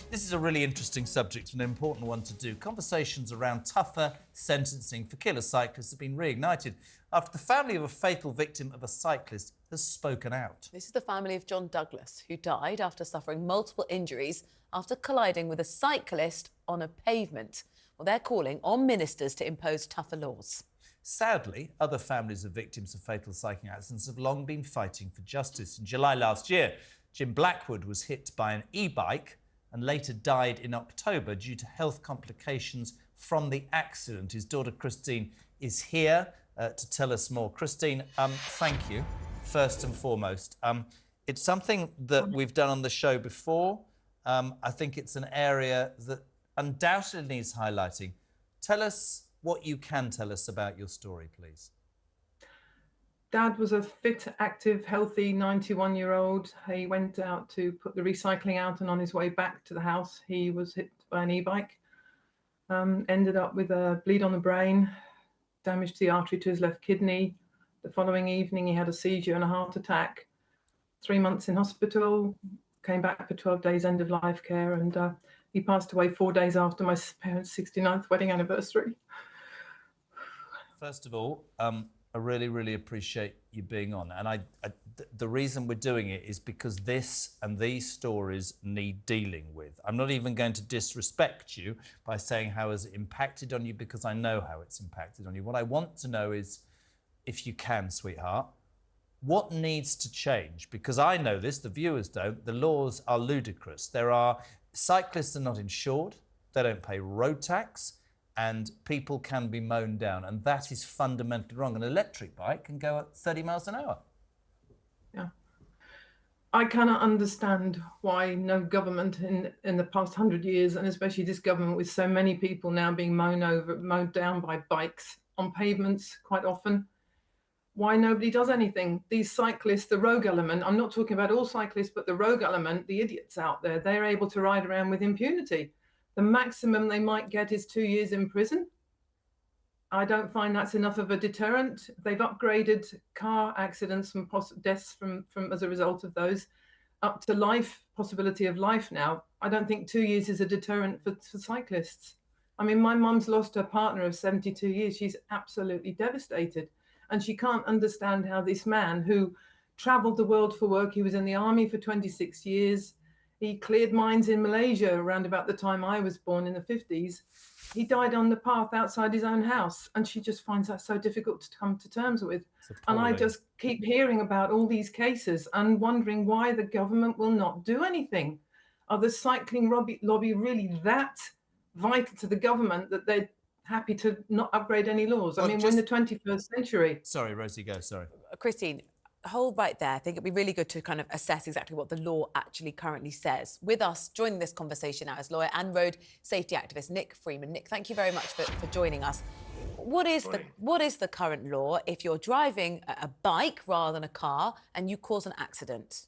This is a really interesting subject, an important one to do. Conversations around tougher sentencing for killer cyclists have been reignited after the family of a fatal victim of a cyclist has spoken out. This is the family of John Douglas, who died after suffering multiple injuries after colliding with a cyclist on a pavement. Well, they're calling on ministers to impose tougher laws. Sadly, other families of victims of fatal cycling accidents have long been fighting for justice. In July last year, Jim Blackwood was hit by an e-bike and later died in October due to health complications from the accident. His daughter Christine is here to tell us more. Christine, thank you, first and foremost. It's something that we've done on the show before. I think it's an area that undoubtedly needs highlighting. Tell us what you can tell us about your story, please. Dad was a fit, active, healthy 91-year-old. He went out to put the recycling out, and on his way back to the house, he was hit by an e-bike. Ended up with a bleed on the brain, damage to the artery to his left kidney. The following evening, he had a seizure and a heart attack. 3 months in hospital, came back for 12 days end-of-life care, and he passed away 4 days after my parents' 69th wedding anniversary. First of all, I really, really appreciate you being on. And the reason we're doing it is because this and these stories need dealing with. I'm not even going to disrespect you by saying how has it impacted on you, because I know how it's impacted on you. What I want to know is, if you can, sweetheart, what needs to change? Because I know this, the viewers don't. The laws are ludicrous. Cyclists are not insured, they don't pay road tax, and people can be mown down, and that is fundamentally wrong. An electric bike can go at 30 miles an hour. Yeah. I cannot understand why no government in the past 100 years, and especially this government with so many people now being mowed down by bikes on pavements quite often, why nobody does anything. These cyclists, the rogue element, I'm not talking about all cyclists, but the rogue element, the idiots out there, they're able to ride around with impunity. The maximum they might get is 2 years in prison. I don't find that's enough of a deterrent. They've upgraded car accidents and deaths from as a result of those up to life, possibility of life now. I don't think 2 years is a deterrent for cyclists. I mean, my mum's lost her partner of 72 years. She's absolutely devastated. And she can't understand how this man who traveled the world for work, he was in the army for 26 years, he cleared mines in Malaysia around about the time I was born in the 50s. He died on the path outside his own house, and she just finds that so difficult to come to terms with. And I just keep hearing about all these cases and wondering why the government will not do anything. Are the cycling lobby really that vital to the government that they're happy to not upgrade any laws? I mean, we're in the 21st century. Sorry, Rosie, go, sorry. Christine, hold right there. I think it'd be really good to kind of assess exactly what the law actually currently says. With us, joining this conversation now is lawyer and road safety activist Nick Freeman. Nick, thank you very much for joining us. What is the current law if you're driving a bike rather than a car and you cause an accident?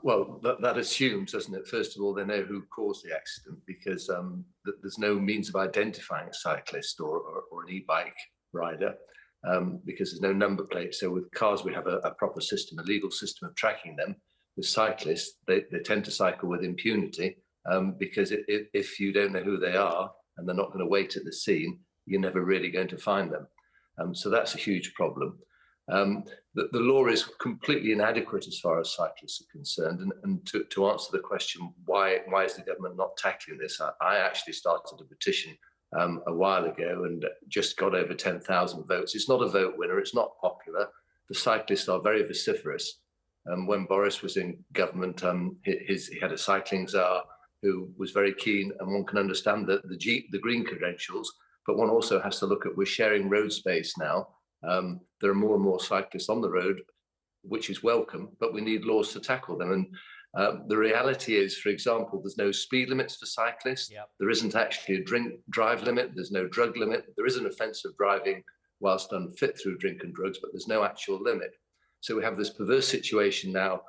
Well, that assumes, doesn't it, first of all, they know who caused the accident, because there's no means of identifying a cyclist or an e-bike rider. Because there's no number plate. So with cars, we have a proper system, a legal system of tracking them. With cyclists, they tend to cycle with impunity, because if you don't know who they are and they're not going to wait at the scene, you're never really going to find them. So that's a huge problem. The law is completely inadequate as far as cyclists are concerned. And to answer the question, why is the government not tackling this? I actually started a petition a while ago and just got over 10,000 votes. It's not a vote winner. It's not popular. The cyclists are very vociferous. When Boris was in government, he had a cycling czar who was very keen, and one can understand the green credentials, but one also has to look at, we're sharing road space now. There are more and more cyclists on the road, which is welcome, but we need laws to tackle them. And the reality is, for example, there's no speed limits for cyclists. Yep. There isn't actually a drink-drive limit. There's no drug limit. There is an offence of driving whilst unfit through drink and drugs, but there's no actual limit. So we have this perverse situation now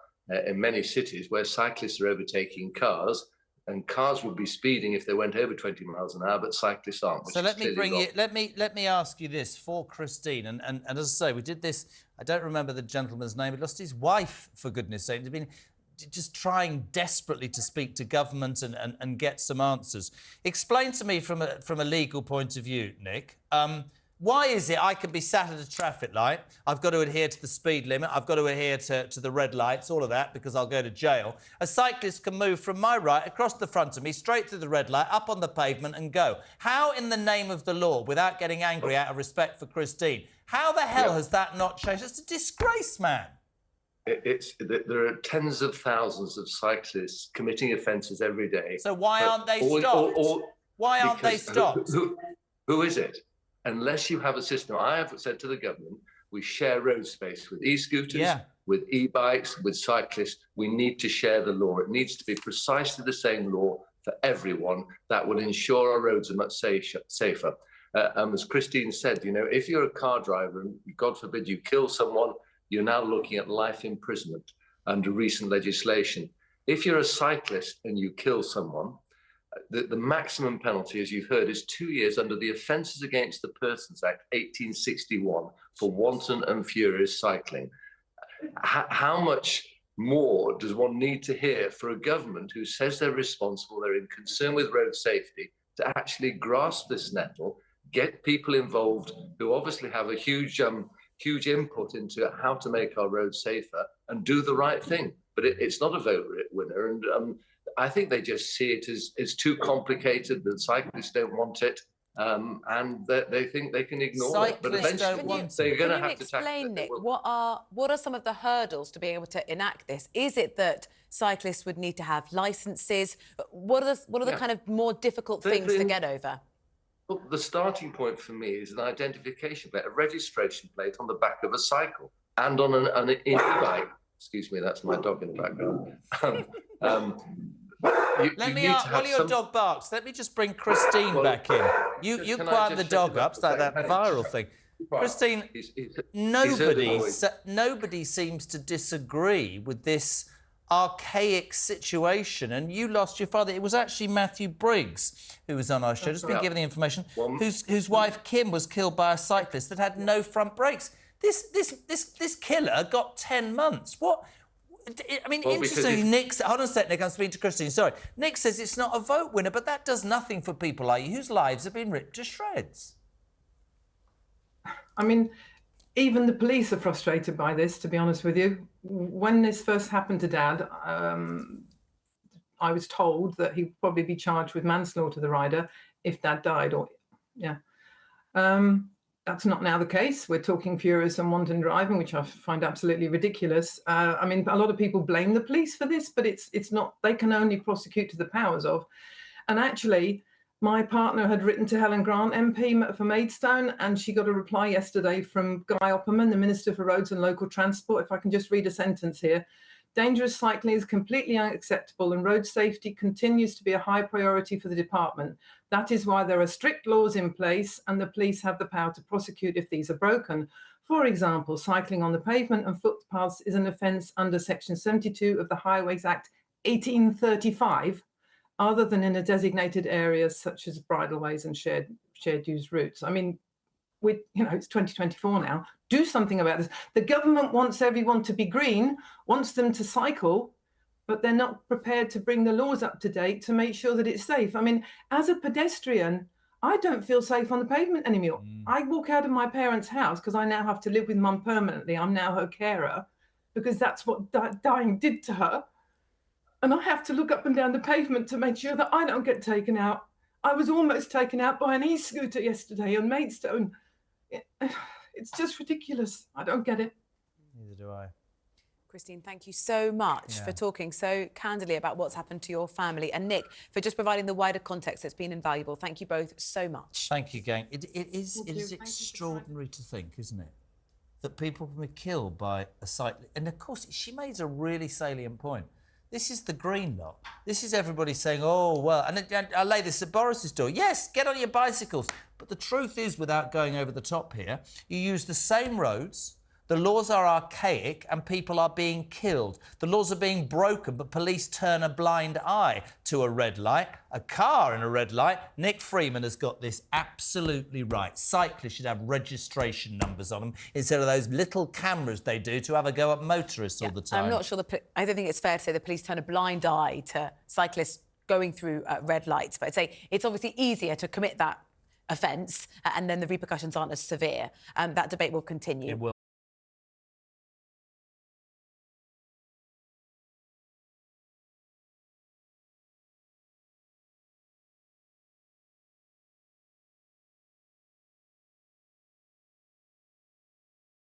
in many cities where cyclists are overtaking cars, and cars would be speeding if they went over 20 miles an hour, but cyclists aren't. So let me ask you this for Christine, and as I say, we did this. I don't remember the gentleman's name. He lost his wife, for goodness sake. just trying desperately to speak to government and get some answers. Explain to me from a legal point of view, Nick, why is it I can be sat at a traffic light, I've got to adhere to the speed limit, I've got to adhere to the red lights, all of that, because I'll go to jail. A cyclist can move from my right across the front of me, straight through the red light, up on the pavement and go. How in the name of the law, without getting angry out of respect for Christine, how the hell has that not changed? It's a disgrace, man. There are tens of thousands of cyclists committing offences every day. So why aren't they stopped? Why aren't they stopped? Who is it? Unless you have a system, I have said to the government, we share road space with e-scooters, with e-bikes, with cyclists. We need to share the law. It needs to be precisely the same law for everyone. That will ensure our roads are much safer. As Christine said, you know, if you're a car driver and God forbid you kill someone, you're now looking at life imprisonment under recent legislation. If you're a cyclist and you kill someone, the maximum penalty, as you've heard, is 2 years under the Offences Against the Persons Act 1861 for wanton and furious cycling. How much more does one need to hear for a government who says they're responsible, they're in concern with road safety, to actually grasp this nettle, get people involved who obviously have a huge input into how to make our roads safer and do the right thing? But it's not a vote winner, and I think they just see it as too complicated. The cyclists don't want it, and they think they can ignore it. But eventually, they're going to have to tackle it. Explain, Nick, what are some of the hurdles to being able to enact this? Is it that cyclists would need to have licences? What are the kind of more difficult things to get over? Well, the starting point for me is an identification plate, a registration plate on the back of a cycle and on an e-bike. Excuse me, that's my dog in the background. While your dog barks, let me just bring Christine back in. You quiet the dog up, it's like that viral thing. Christine, nobody seems to disagree with this archaic situation, and you lost your father. It was actually Matthew Briggs who was on our show, just been given the information, whose wife Kim was killed by a cyclist that had no front brakes. This killer got 10 months. What? I mean, interestingly, Nick... Hold on a sec, Nick, I'm speaking to Christine, sorry. Nick says it's not a vote winner, but that does nothing for people like you whose lives have been ripped to shreds. I mean, even the police are frustrated by this, to be honest with you. When this first happened to Dad, I was told that he'd probably be charged with manslaughter, the rider, if Dad died. That's not now the case. We're talking furious and wanton driving, which I find absolutely ridiculous. I mean, a lot of people blame the police for this, but it's not. They can only prosecute to the powers of. And actually, my partner had written to Helen Grant, MP for Maidstone, and she got a reply yesterday from Guy Opperman, the Minister for Roads and Local Transport. If I can just read a sentence here. Dangerous cycling is completely unacceptable and road safety continues to be a high priority for the department. That is why there are strict laws in place and the police have the power to prosecute if these are broken. For example, cycling on the pavement and footpaths is an offence under Section 72 of the Highways Act 1835, other than in a designated area such as bridleways and shared use routes. I mean, it's 2024 now. Do something about this. The government wants everyone to be green, wants them to cycle, but they're not prepared to bring the laws up to date to make sure that it's safe. I mean, as a pedestrian, I don't feel safe on the pavement anymore. I walk out of my parents' house because I now have to live with Mum permanently. I'm now her carer because that's what dying did to her. And I have to look up and down the pavement to make sure that I don't get taken out. I was almost taken out by an e-scooter yesterday on Maidstone. It's just ridiculous. I don't get it. Neither do I. Christine, thank you so much for talking so candidly about what's happened to your family. And Nick, for just providing the wider context. It's been invaluable. Thank you both so much. Thank you, gang. It is extraordinary to think, isn't it, that people can be killed by a cyclist. And, of course, she made a really salient point. This is the green lot. This is everybody saying, oh, well, and I lay this at Boris's door. Yes, get on your bicycles. But the truth is, without going over the top here, you use the same roads, The laws are archaic and people are being killed. The laws are being broken, but police turn a blind eye to a red light, a car in a red light. Nick Freeman has got this absolutely right. Cyclists should have registration numbers on them instead of those little cameras they do to have a go at motorists all the time. I'm not sure I don't think it's fair to say the police turn a blind eye to cyclists going through red lights, but I'd say it's obviously easier to commit that offence and then the repercussions aren't as severe. That debate will continue. It will.